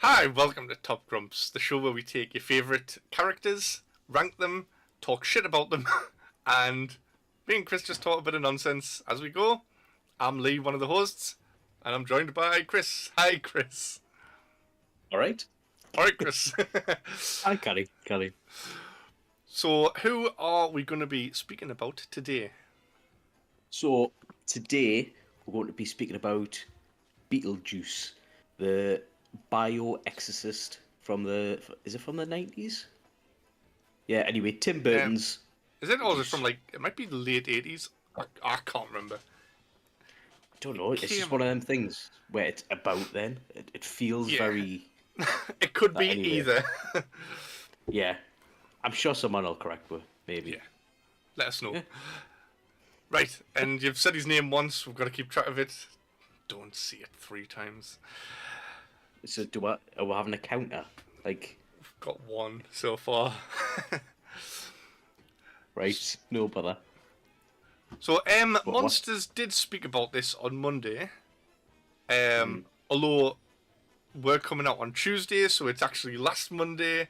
Hi, welcome to Top Grumps, the show where we take your favourite characters, rank them, talk shit about them, and me and Kris just talk a bit of nonsense as we go. I'm Lee, one of the hosts, and I'm joined by Kris. Hi, Kris. Alright. Alright, Kris. Hi, Carrie. So, who are we going to be speaking about today? So, today we're going to be speaking about Beetlejuice, the Bio-exorcist from the... Is it from the 90s? Yeah, anyway, Tim Burton's... Is it, or is it from, it might be the late 80s? I can't remember. I don't know, it's just one of them things where it's about then. It feels very... It could be anyway. either. Yeah. I'm sure someone will correct me, maybe. Yeah. Let us know. Yeah. Right, and you've said his name once, we've got to keep track of it. Don't see it 3 times. So are we having a counter? Like... We've got 1 so far. Right, no bother. So, Monsters did speak about this on Monday. Although we're coming out on Tuesday, so it's actually last Monday.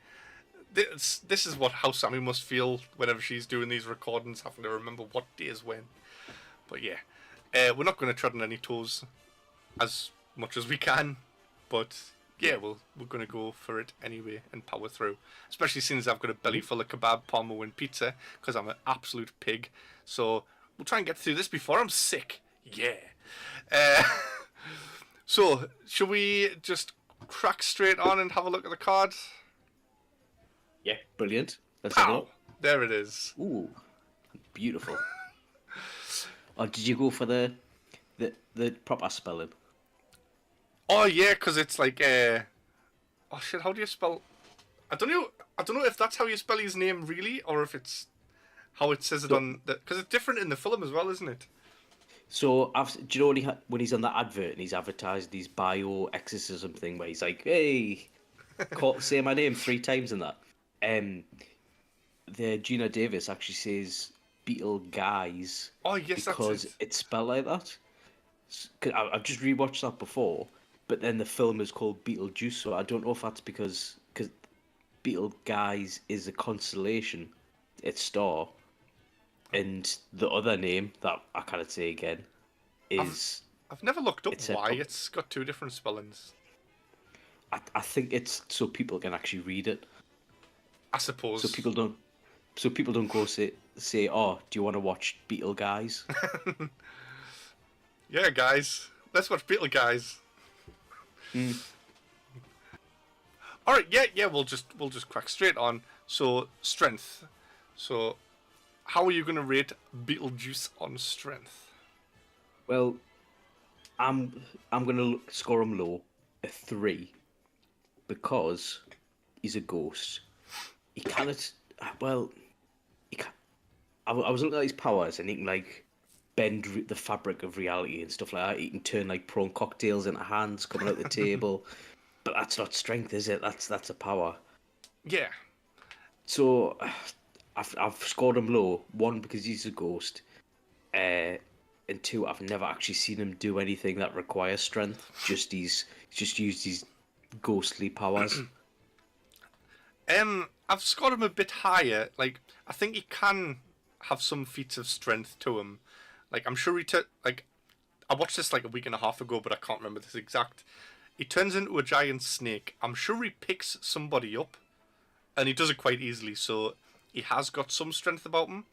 This is how Sammy must feel whenever she's doing these recordings, having to remember what day is when. But yeah, we're not going to tread on any toes as much as we can. But yeah, we're going to go for it anyway and power through. Especially since I've got a belly full of kebab, parmo and pizza, because I'm an absolute pig. So we'll try and get through this before I'm sick. Yeah. So, should we just crack straight on and have a look at the card? Yeah, brilliant. Let's have a look. There it is. Ooh, beautiful. Oh, did you go for the proper spelling? Oh yeah, because it's like oh shit, how do you spell? I don't know if that's how you spell his name really, or if it's how it says it on the, because it's different in the film as well, isn't it? So, do you know when he's on that advert and he's advertised his bio-exorcism thing where he's like, "Hey, say my name 3 times in that." The Gina Davis actually says Beetle Guys. Oh yes, because that's it. It's spelled like that. I've just rewatched that before, but then the film is called Beetlejuice, so I don't know if that's because Beetle Guys is a constellation, its star, and the other name that I can't say again is. I've never looked up why it's got 2 different spellings. I think it's so people can actually read it. I suppose. So people don't go say, "Oh, do you want to watch Beetle Guys?" Yeah, guys, let's watch Beetle Guys. All right, yeah, we'll just crack straight on. So strength. So, how are you gonna rate Beetlejuice on strength? Well, I'm gonna score him low, a 3, because he's a ghost. He cannot. Well, he can. I was looking at his powers, and he can bend the fabric of reality and stuff like that. He can turn prawn cocktails into hands coming out the table, but that's not strength, is it? That's a power. Yeah. So, I've scored him low. 1, because he's a ghost, and 2, I've never actually seen him do anything that requires strength. He's just used his ghostly powers. I've scored him a bit higher. I think he can have some feats of strength to him. I'm sure I watched this a week and a half ago, but I can't remember this exact. He turns into a giant snake. I'm sure he picks somebody up, and he does it quite easily, so he has got some strength about him.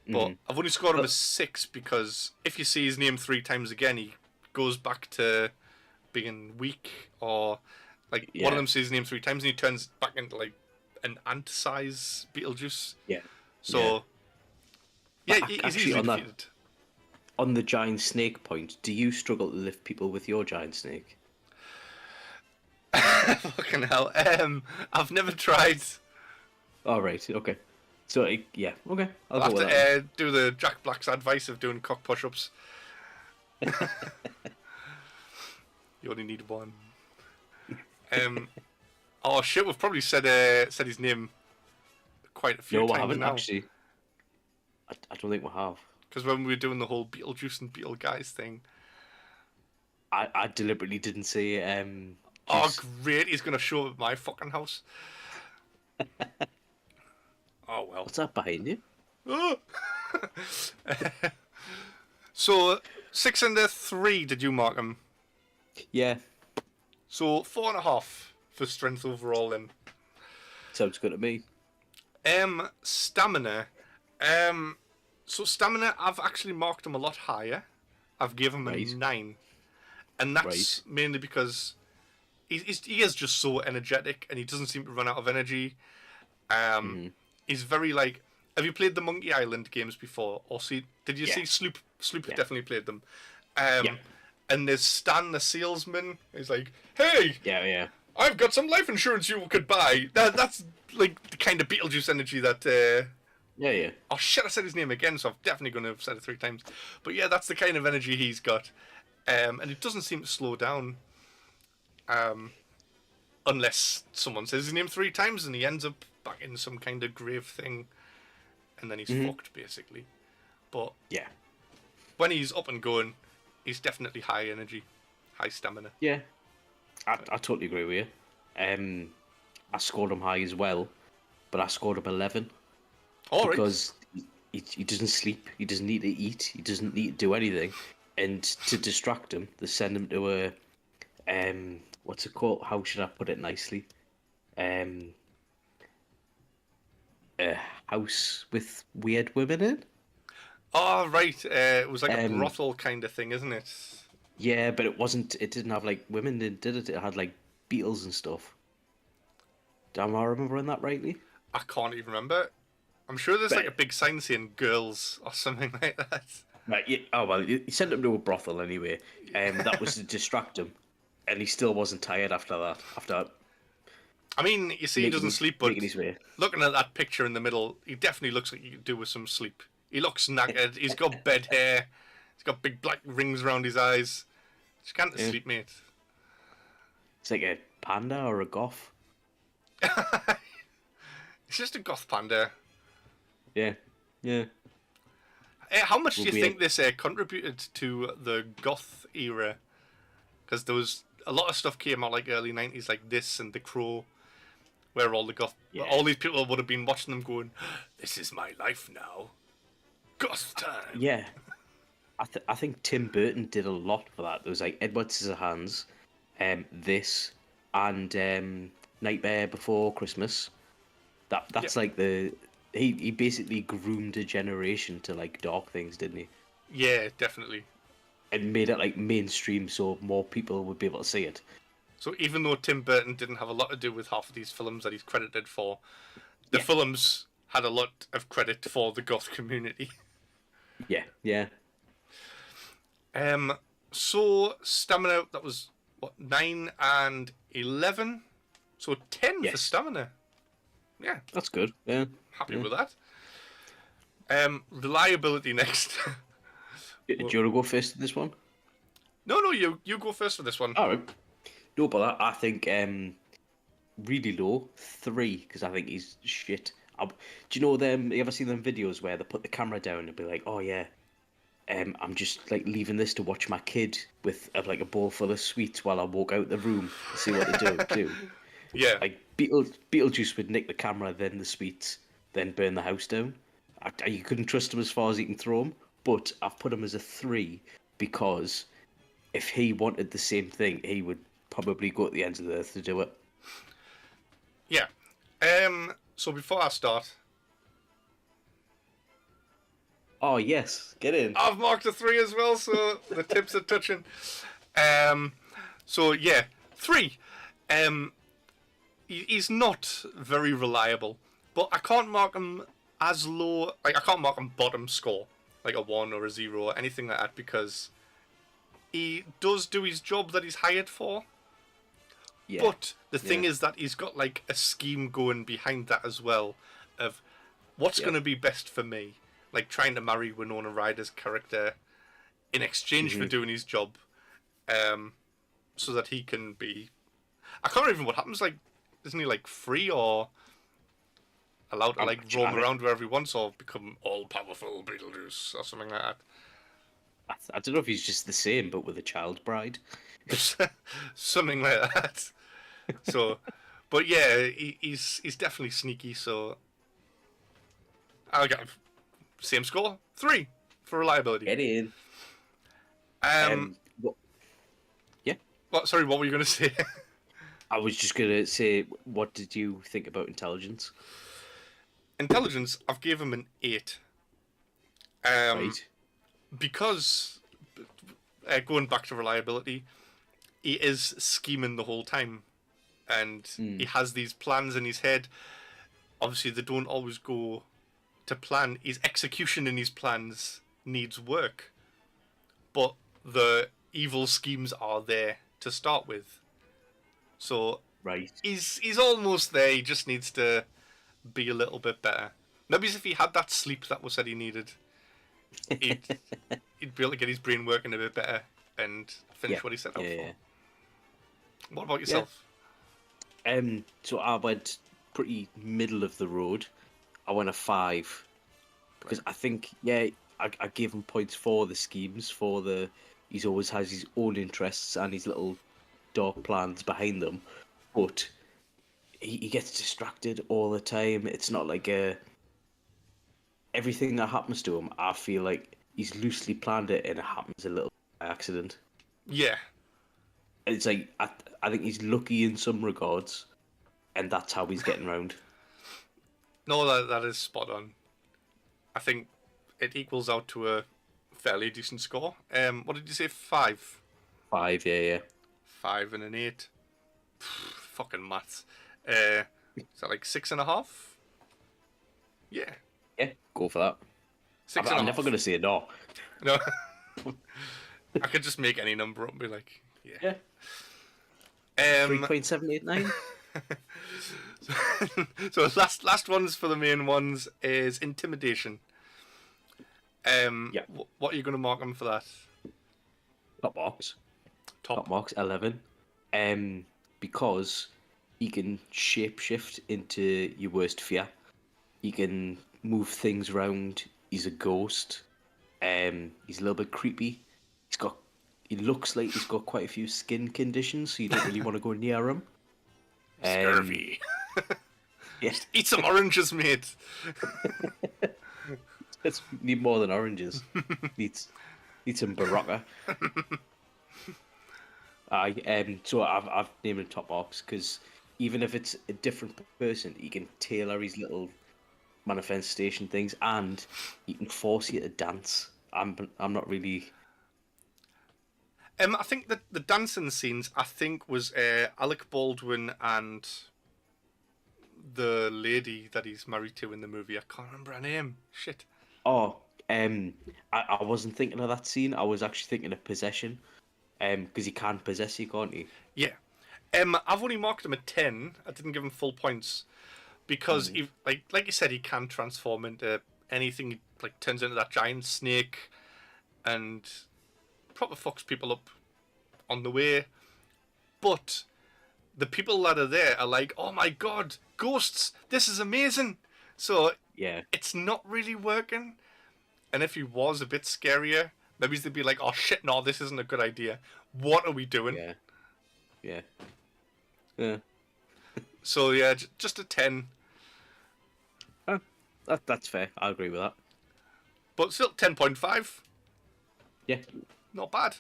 But I've only scored him a 6 because if you see his name 3 times again, he goes back to being weak, or one of them says his name 3 times and he turns back into an ant-size Beetlejuice. Yeah. So he's easily defeated. On the giant snake point, do you struggle to lift people with your giant snake? Fucking hell. I've never tried. All right. Okay. So yeah. Okay. I'll have to do the Jack Black's advice of doing cock push-ups. You only need 1. Oh shit! We've probably said his name quite a few times now. No, I haven't actually. I don't think we have. Because when we were doing the whole Beetlejuice and Beetle Guys thing, I deliberately didn't say Oh, Beetlejuice. great! He's gonna show up at my fucking house. Oh well. What's that behind you? Oh. So 6 and a 3. Did you mark him? Yeah, So 4.5 for strength overall. Then sounds good to me. stamina. So stamina, I've actually marked him a lot higher. I've given him a Right. 9, and that's mainly because he is just so energetic, and he doesn't seem to run out of energy. He's very like. Have you played the Monkey Island games before? Or did you Yeah. see Sloop? Sloop Yeah. definitely played them. Yeah. And there's Stan the salesman. He's like, "Hey, Yeah. I've got some life insurance you could buy." That's like the kind of Beetlejuice energy that. Yeah. Oh shit! I said his name again, so I'm definitely going to have said it 3 times. But yeah, that's the kind of energy he's got, and it doesn't seem to slow down. Unless someone says his name 3 times and he ends up back in some kind of grave thing, and then he's fucked basically. But Yeah. when he's up and going, he's definitely high energy, high stamina. Yeah. I totally agree with you. I scored him high as well, but I scored him 11 All right. because he doesn't sleep, he doesn't need to eat, he doesn't need to do anything, and to distract him, they send him to a what's it called? How should I put it nicely? A house with weird women in. Oh right. It was like a Um, brothel kind of thing, isn't it? Yeah, but it wasn't. It didn't have like women in, did it? It had like Beatles and stuff. Am I remembering that rightly? I can't even remember. I'm sure there's like a big sign saying "girls" or something like that. Right. Yeah, oh well, he sent him to a brothel anyway. That was to distract him, and he still wasn't tired after that. After I mean, you see, he doesn't sleep, but making his way. looking at that picture in the middle, he definitely looks like he could do with some sleep. He looks knackered. He's got bed hair. He's got big black rings around his eyes. Just can't sleep, mate. It's like a panda or a goth. It's just a goth panda. Yeah. How much do you Weird. think this contributed to the goth era? Because there was a lot of stuff came out like early 90s, like this and The Crow, where all the goth, all these people would have been watching them going, "This is my life now, goth time." Yeah. I think Tim Burton did a lot for that. There was like Edward Scissorhands, this, and Nightmare Before Christmas. That's like he basically groomed a generation to like dark things, didn't he? Yeah, definitely. And made it like mainstream so more people would be able to see it. So even though Tim Burton didn't have a lot to do with half of these films that he's credited for, the films had a lot of credit for the goth community. Yeah. So stamina, that was what, 9 and 11, so 10 for stamina. Yeah, That's good. Yeah. happy with that. Reliability next. Do you want to go first in this one? No, you go first for this one. All right. No, but I think really low 3 because I think he's shit. Do you know them? You ever seen them videos where they put the camera down and be like, "Oh yeah, I'm just like leaving this to watch my kid with like a bowl full of sweets while I walk out the room to see what they do." Yeah. Like Beetlejuice would nick the camera, then the sweets, then burn the house down. You couldn't trust him as far as he can throw him, but I've put him as a 3 because if he wanted the same thing, he would probably go to the ends of the earth to do it. Yeah. So before I start, Oh yes, get in. I've marked a 3 as well, so the tips are touching. So yeah, 3. He's not very reliable, but I can't mark him as low. Like I can't mark him bottom score, like a 1 or a 0 or anything like that, because he does do his job that he's hired for. Yeah. But the thing is that he's got like a scheme going behind that as well, of what's going to be best for me. Like trying to marry Winona Ryder's character in exchange for doing his job, so that he can be. I can't remember what happens. Like, isn't he like free or allowed to like roam around wherever he wants, or become all powerful Beetlejuice or something like that? I don't know if he's just the same, but with a child bride. Something like that. So, but yeah, he's definitely sneaky. So I'll get same score, 3 for reliability. Get in. Um, What? Yeah. what? Sorry, what were you going to say? I was just gonna say, what did you think about intelligence? Intelligence, I've gave him an 8. Right. Because going back to reliability, he is scheming the whole time, and he has these plans in his head. Obviously, they don't always go to plan. His execution in his plans needs work, but the evil schemes are there to start with. So Right. he's almost there. He just needs to be a little bit better. Maybe if he had that sleep that was said he needed, he'd he'd be able to get his brain working a bit better and finish Yeah. what he set out Yeah. for. Yeah. What about yourself? So I went pretty middle of the road. I went a 5 because I think I gave him points for the schemes, for the he's always has his own interests and his little dark plans behind them, but he gets distracted all the time. It's not like everything that happens to him. I feel like he's loosely planned it and it happens a little by accident. Yeah. It's like I think he's lucky in some regards, and that's how he's getting around. No, that is spot on. I think it equals out to a fairly decent score. What did you say? 5? 5, yeah. 5 and an 8. Fucking maths. Is that like 6.5? Yeah. Yeah, go for that. Six I'm and a never half. going to say no. No. I could just make any number up and be like, yeah. Yeah. 3.789? So last ones for the main ones is intimidation. Yeah. What are you going to mark them for that? Top box. Top. Top box 11. Because he can shapeshift into your worst fear. He can move things around. He's a ghost. He's a little bit creepy. He looks like he's got quite a few skin conditions, so you don't really want to go near him. Scurvy. Yeah, Eat some oranges, mate. it's need more than oranges. Needs some Barocca. So I've named him top box because even if it's a different person, he can tailor his little manifestation things, and he can force you to dance. I'm not really. I think that the dancing scenes, I think, was Alec Baldwin and the lady that he's married to in the movie. I can't remember her name. Shit. Oh, I wasn't thinking of that scene. I was actually thinking of possession. Because he can possess you, can't he? Yeah. I've only marked him a 10. I didn't give him full points because he, like you said, he can transform into anything. He, like, turns into that giant snake and proper fucks people up on the way. But the people that are there are like, oh my god, ghosts, this is amazing. So Yeah. it's not really working. And if he was a bit scarier, maybe they'd be like, oh shit, no, this isn't a good idea. What are we doing? Yeah. Yeah. Yeah. So yeah, just a 10. That's fair. I agree with that. But still 10.5. Yeah. Not bad.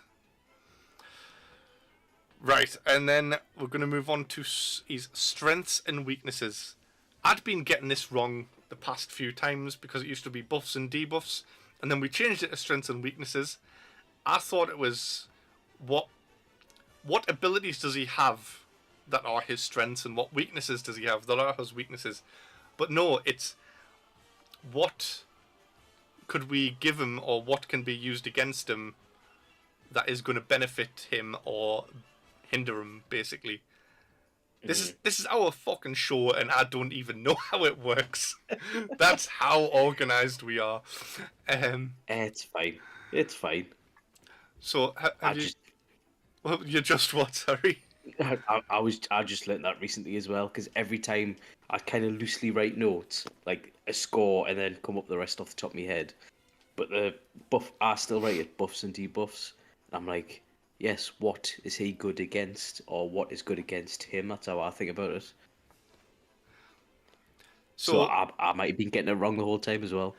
Right, and then we're going to move on to his strengths and weaknesses. I'd been getting this wrong the past few times because it used to be buffs and debuffs, and then we changed it to strengths and weaknesses. I thought it was what abilities does he have that are his strengths, and what weaknesses does he have that are his weaknesses. But no, it's what could we give him, or what can be used against him that is going to benefit him or hinder him, basically. This is our fucking show, and I don't even know how it works. That's how organized we are. It's fine. It's fine. So well, you're just what? Sorry. I just learnt that recently as well, because every time I kind of loosely write notes, like a score, and then come up the rest off the top of my head. But the buff, I still write it buffs and debuffs. And I'm like, yes, what is he good against, or what is good against him? That's how I think about it. So So, I might have been getting it wrong the whole time as well.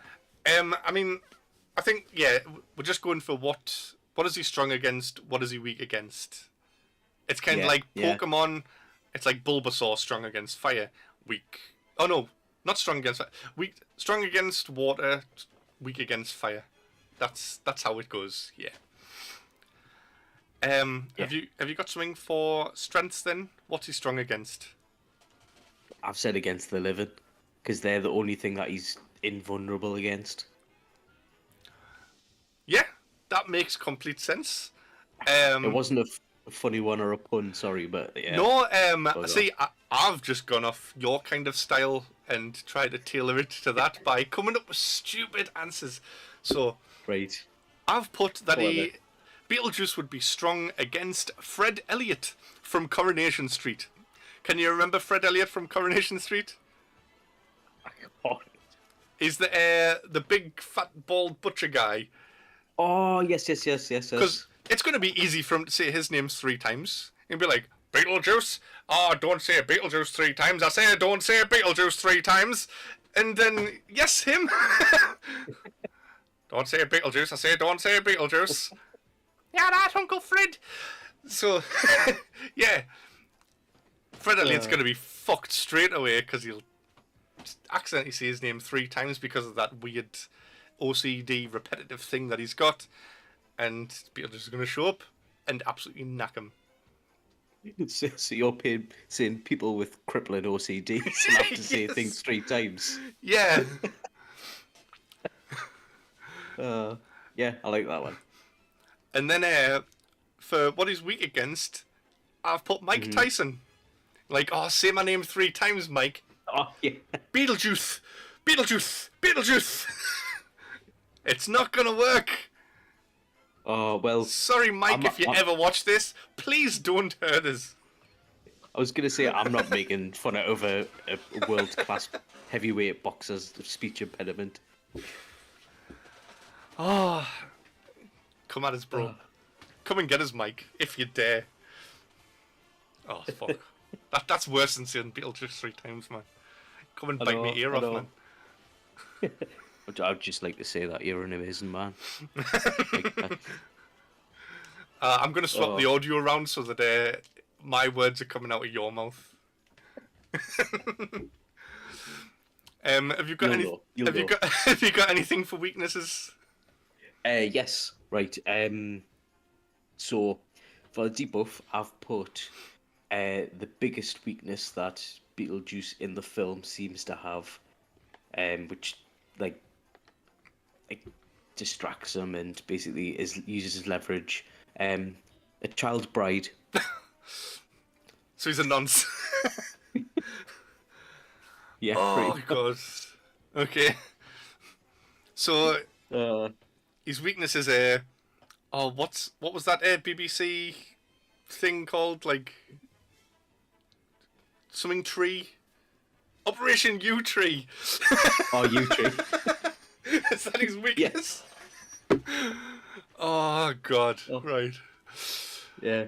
I mean, I think we're just going for what is he strong against, what is he weak against. It's kind of Yeah, like yeah. Pokemon. It's like Bulbasaur, strong against fire, weak. Oh no, not strong against fire. Weak, strong against water, weak against fire. That's how it goes. Yeah. Yeah. Have you got something for strengths then? What's he strong against? I've said against the living, because they're the only thing that he's invulnerable against. Yeah, that makes complete sense. It wasn't a funny one or a pun, sorry, but yeah. No, Hold on. see, I've just gone off your kind of style and tried to tailor it to that by coming up with stupid answers. So Right. I've put that Go on then. Beetlejuice would be strong against Fred Elliott from Coronation Street. Can you remember Fred Elliott from Coronation Street? He's the big fat bald butcher guy. Oh, yes. Because it's going to be easy for him to say his name 3 times. He'll be like, Beetlejuice? Oh, don't say Beetlejuice 3 times. I say don't say Beetlejuice 3 times. And then, yes, him. Don't say Beetlejuice. I say don't say Beetlejuice. Yeah, that Uncle Fred. So, yeah. Fred Elliott's going to be fucked straight away because he'll accidentally say his name 3 times because of that weird OCD repetitive thing that he's got. And Beetlejuice is going to show up and absolutely knack him. So you're saying people with crippling OCD have to say Yes. things 3 times. Yeah. Yeah, I like that one. And then for what he's weak against, I've put Mike Tyson. Like, oh, say my name 3 times, Mike. Oh, yeah. Beetlejuice! Beetlejuice! Beetlejuice! It's not gonna work. Oh, well, Sorry, Mike, if you ever watch this, please don't hurt us. I was going to say I'm not making fun out of a world-class heavyweight boxer's speech impediment. Oh, come at us, bro. Come and get us, Mike, if you dare. Oh, fuck. That's worse than saying Beetlejuice 3 times, man. Come and bite me ear off, man. I'd just like to say that you're an amazing man. I'm going to swap the audio around so that my words are coming out of your mouth. Have you got have you got anything for weaknesses? Yes, right. So for the debuff, I've put the biggest weakness that Beetlejuice in the film seems to have, which like distracts him and basically uses his leverage. A child's bride. So he's a nonce. Yeah. Oh god. Okay. So his weakness is what was that BBC thing called? Like something tree? Operation U Tree. Oh, U Tree. Is that his weakness? Yeah. Oh god. Oh. Right. Yeah.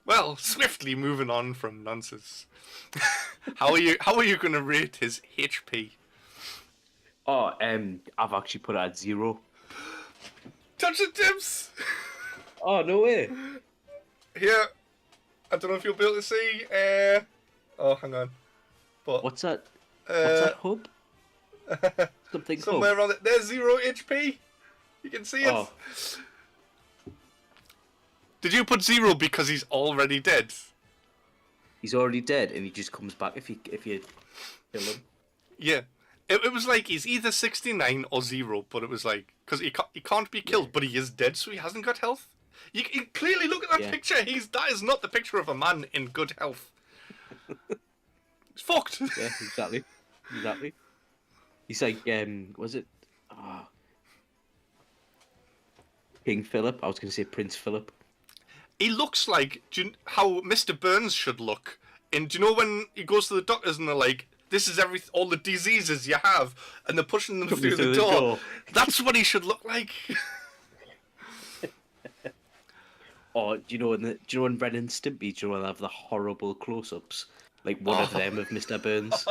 Well, swiftly moving on from nonsense. How are you going to rate his HP? Oh, I've actually put it at 0. Touch the tips. Oh, no way. Here, I don't know if you'll be able to see. Oh, hang on. But What's that? What's that hub? Something somewhere hub. around it. There's 0 HP. You can see it. Oh. Did you put 0 because he's already dead? He's already dead, and he just comes back if you kill him. Yeah. It was like he's either 69 or 0, but it was like because he can't be killed, but he is dead, so he hasn't got health. You clearly look at that picture. That is not the picture of a man in good health. He's fucked. Yeah, exactly. He's like, was it King Philip? I was going to say Prince Philip. He looks like how Mr. Burns should look. And do you know when he goes to the doctors and they're like, "This is all the diseases you have," and they're pushing them through the door. That's what he should look like. Or do you know in Ren and Stimpy, do you know when they have the horrible close-ups, like one of Oh. them of Mr. Burns?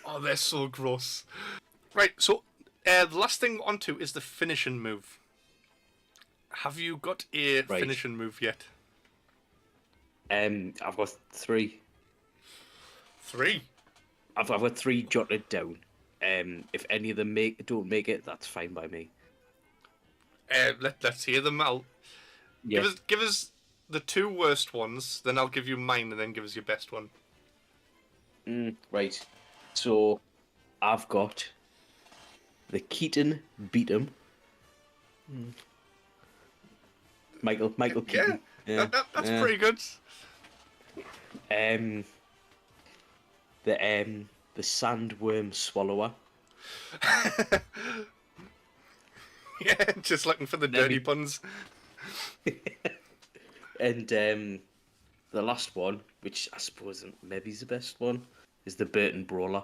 Oh, they're so gross. Right, so the last thing we're on to is the finishing move. Have you got a Right. finishing move yet? I've got three. 3. I've got three jotted down. If any of them don't make it, that's fine by me. Let's hear them. Yeah. Give us the 2 worst ones, then I'll give you mine, and then give us your best one. Right. So, I've got the Keaton beat 'em. Michael Keaton. Yeah, that's pretty good. The sandworm swallower. Yeah, just looking for the dirty puns. And the last one, which I suppose maybe is the best one, is the Burton brawler.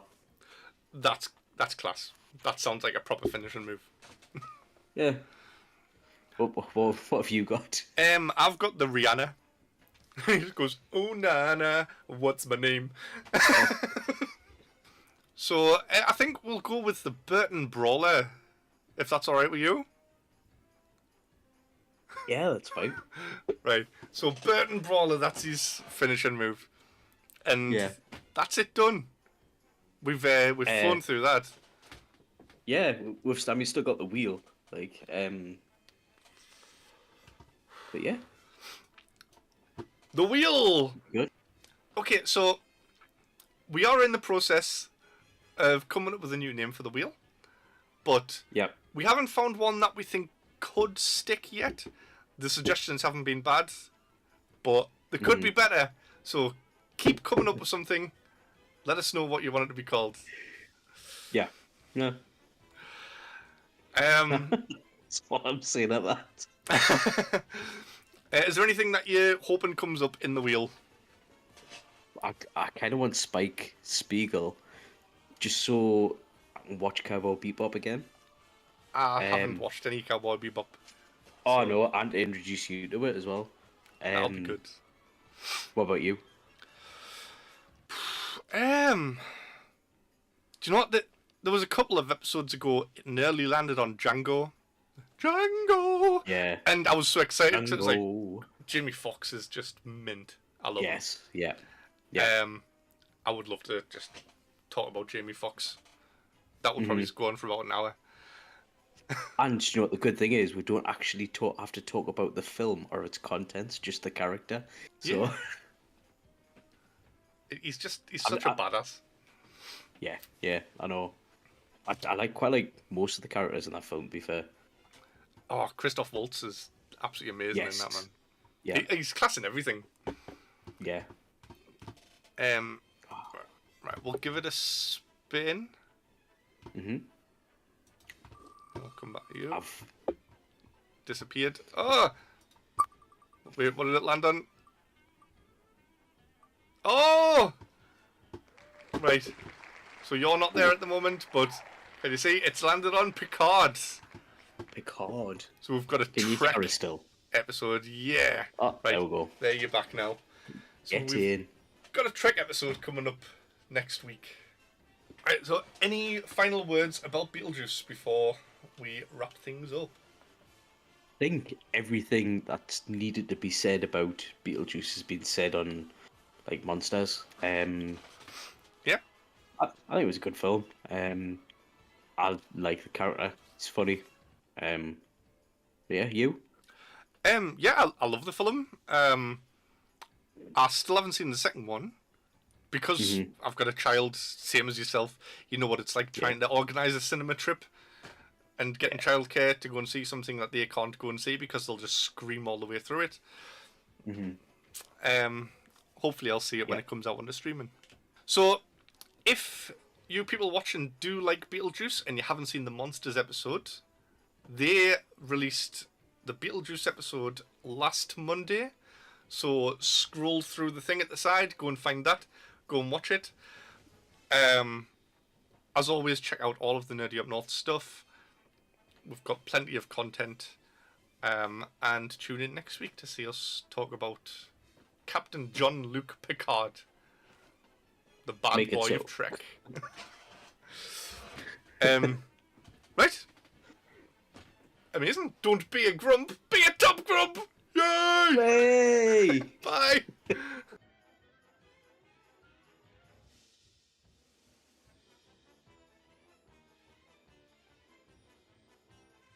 That's class. That sounds like a proper finishing move. Yeah. What have you got? I've got the Rihanna. He just goes, "Oh Nana, what's my name?" So I think we'll go with the Burton Brawler, if that's all right with you. Yeah, that's fine. Right. So Burton Brawler, that's his finishing move, and Yeah. that's it done. We've flown through that. Yeah, we've still got the wheel, but yeah, The wheel. good. Okay, so we are in the process of coming up with a new name for the wheel, but Yeah. we haven't found one that we think could stick yet. The suggestions haven't been bad, but they could be better. So keep coming up with something. Let us know what you want it to be called. Yeah. No. That's what I'm saying at that. Is there anything that you're hoping comes up in the wheel? I kind of want Spike Spiegel, just so I can watch Cowboy Bebop again. I haven't watched any Cowboy Bebop. Oh no, and to introduce you to it as well. That'll be good. What about you? Do you know what? There was a couple of episodes ago, it nearly landed on Django. Django! Yeah. And I was so excited because it was like, Django. Jamie Foxx is just mint. I love him. Yes. Yeah. Yeah. I would love to just talk about Jamie Foxx. That would probably just go on for about an hour. And you know what the good thing is, we don't actually have to talk about the film or its contents, just the character. So Yeah. He's such a badass. yeah, I know. I quite like most of the characters in that film, to be fair. Oh, Christoph Waltz is absolutely amazing in that, man. Yeah. He's class in everything. Yeah. Right, we'll give it a spin. Mm-hmm. I'll come back to you. I've Disappeared. Oh! Wait, what did it land on? Oh! Right. So you're not there at the moment, but can you see? It's landed on Picard. Picard. So we've got a Can you Trek carry still? episode. Yeah. Oh, Right. there we go. There, you're back now. So Get we've in. got a Trek episode coming up next week. Right, so any final words about Beetlejuice before we wrap things up? I think everything that's needed to be said about Beetlejuice has been said on, like, Monsters. Yeah. I think it was a good film. I like the character. It's funny. Yeah, you? Yeah, I love the film. I still haven't seen the second one because I've got a child, same as yourself. You know what it's like trying to organise a cinema trip and getting childcare to go and see something that they can't go and see because they'll just scream all the way through it. Hopefully I'll see it when it comes out on the streaming. So, if you people watching do like Beetlejuice and you haven't seen the Monsters episode, they released the Beetlejuice episode last Monday. So scroll through the thing at the side, go and find that, go and watch it. As always, check out all of the Nerdy Up North stuff. We've got plenty of content And tune in next week to see us talk about Captain Jean-Luc Picard, the bad Make it boy so. of Trek. Right? Amazing. Don't be a grump, be a top grump!